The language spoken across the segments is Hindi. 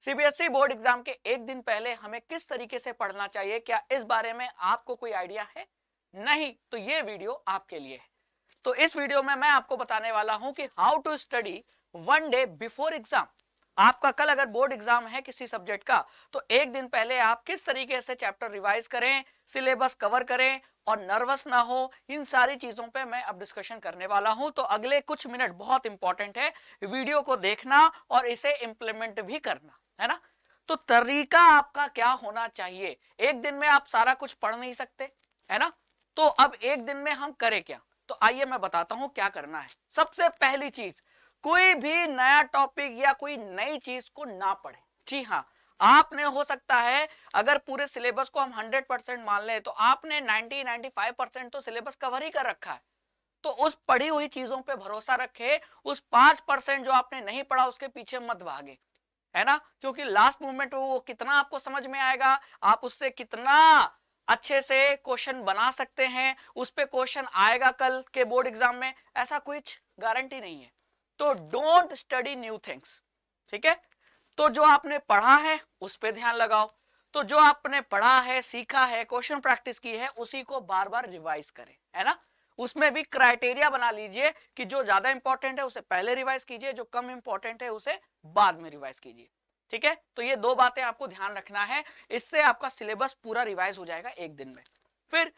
सीबीएसई बोर्ड एग्जाम के एक दिन पहले हमें किस तरीके से पढ़ना चाहिए, क्या इस बारे में आपको कोई आइडिया है? नहीं तो ये वीडियो आपके लिए है। तो इस वीडियो में मैं आपको बताने वाला हूं कि how to study one day before exam. आपका कल अगर बोर्ड एग्जाम है किसी सब्जेक्ट का, तो एक दिन पहले आप किस तरीके से चैप्टर रिवाइज करें, सिलेबस कवर करें और नर्वस ना हो। इन सारी चीजों पे मैं अब डिस्कशन करने वाला हूं। तो अगले कुछ मिनट बहुत इंपॉर्टेंट है, वीडियो को देखना और इसे इंप्लीमेंट भी करना है ना। तो तरीका आपका क्या होना चाहिए? एक दिन में आप सारा कुछ पढ़ नहीं सकते, है ना। तो अब एक दिन में हम करें क्या? तो आइए मैं बताता हूं क्या करना है। सबसे पहली चीज, कोई भी नया टॉपिक या कोई नई चीज को ना पढ़े। जी हाँ, आपने हो सकता है अगर पूरे सिलेबस को हम 100% मान लें तो आपने 90-95% तो सिलेबस कवर ही कर रखा है। तो उस पढ़ी हुई चीजों पे भरोसा रखे, उस 5% जो आपने नहीं पढ़ा उसके पीछे मत भागे, है ना। क्योंकि लास्ट मोमेंट वो कितना आपको समझ में आएगा, आप उससे कितना अच्छे से क्वेश्चन बना सकते हैं, उस पे क्वेश्चन आएगा कल के बोर्ड एग्जाम में, ऐसा कुछ गारंटी नहीं है। तो डोंट स्टडी न्यू थिंग्स, ठीक है। तो जो आपने पढ़ा है उस पे ध्यान लगाओ। तो जो आपने पढ़ा है, सीखा है, क्वेश्चन प्रैक्टिस की है, उसी को बार बार रिवाइज करें, है ना। उसमें भी क्राइटेरिया बना लीजिए कि जो ज्यादा इंपॉर्टेंट है उसे पहले रिवाइज कीजिए, जो कम इंपॉर्टेंट है उसे बाद में रिवाइज कीजिए, ठीक है। तो ये दो बातें आपको ध्यान रखना है, इससे आपका सिलेबस पूरा रिवाइज हो जाएगा एक दिन में। फिर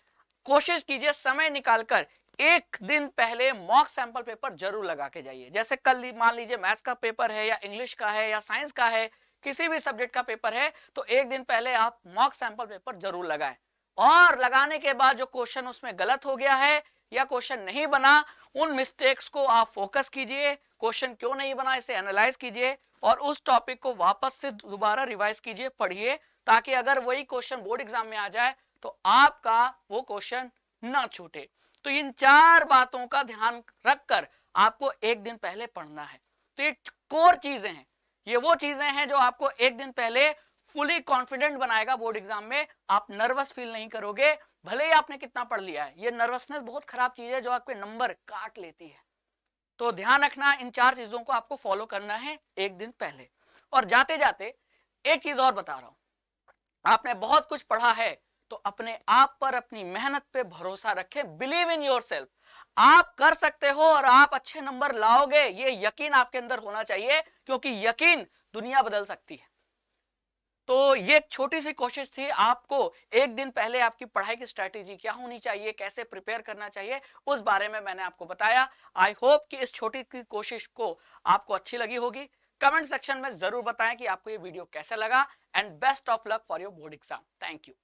कोशिश कीजिए समय निकालकर एक दिन पहले मॉक सैंपल पेपर जरूर लगा के जाइए। जैसे कल मान लीजिए मैथ्स का पेपर है या इंग्लिश का है या साइंस का है, किसी भी सब्जेक्ट का पेपर है, तो एक दिन पहले आप मॉक सैंपल पेपर जरूर लगाएं। और लगाने के बाद जो क्वेश्चन उसमें गलत हो गया है या क्वेश्चन नहीं बना, उन मिस्टेक्स को आप फोकस कीजिए, क्वेश्चन क्यों नहीं बना इसे एनालाइज कीजिए और उस टॉपिक को वापस से दोबारा रिवाइज कीजिए, पढ़िए, ताकि अगर वही क्वेश्चन बोर्ड एग्जाम में आ जाए तो आपका वो क्वेश्चन ना छूटे। तो इन चार बातों का ध्यान रखकर आपको एक दिन पहले पढ़ना है। तो ये कोर चीजें हैं, ये वो चीजें हैं जो आपको एक दिन पहले फुली कॉन्फिडेंट बनाएगा बोर्ड एग्जाम में। आप नर्वस फील नहीं करोगे, भले ही आपने कितना पढ़ लिया है। ये नर्वसनेस बहुत खराब चीज है जो आपके नंबर काट लेती है। तो ध्यान रखना, इन चार चीजों को आपको फॉलो करना है एक दिन पहले। और जाते जाते एक चीज और बता रहा हूं, आपने बहुत कुछ पढ़ा है तो अपने आप पर, अपनी मेहनत पे भरोसा रखें। बिलीव इन योरसेल्फ, आप कर सकते हो और आप अच्छे नंबर लाओगे, ये यकीन आपके अंदर होना चाहिए, क्योंकि यकीन दुनिया बदल सकती है। तो ये छोटी सी कोशिश थी, आपको एक दिन पहले आपकी पढ़ाई की स्ट्रेटेजी क्या होनी चाहिए, कैसे प्रिपेयर करना चाहिए, उस बारे में मैंने आपको बताया। आई होप कि इस छोटी की कोशिश को आपको अच्छी लगी होगी। कमेंट सेक्शन में जरूर बताएं कि आपको ये वीडियो कैसा लगा। And best of luck for your board exam. Thank you.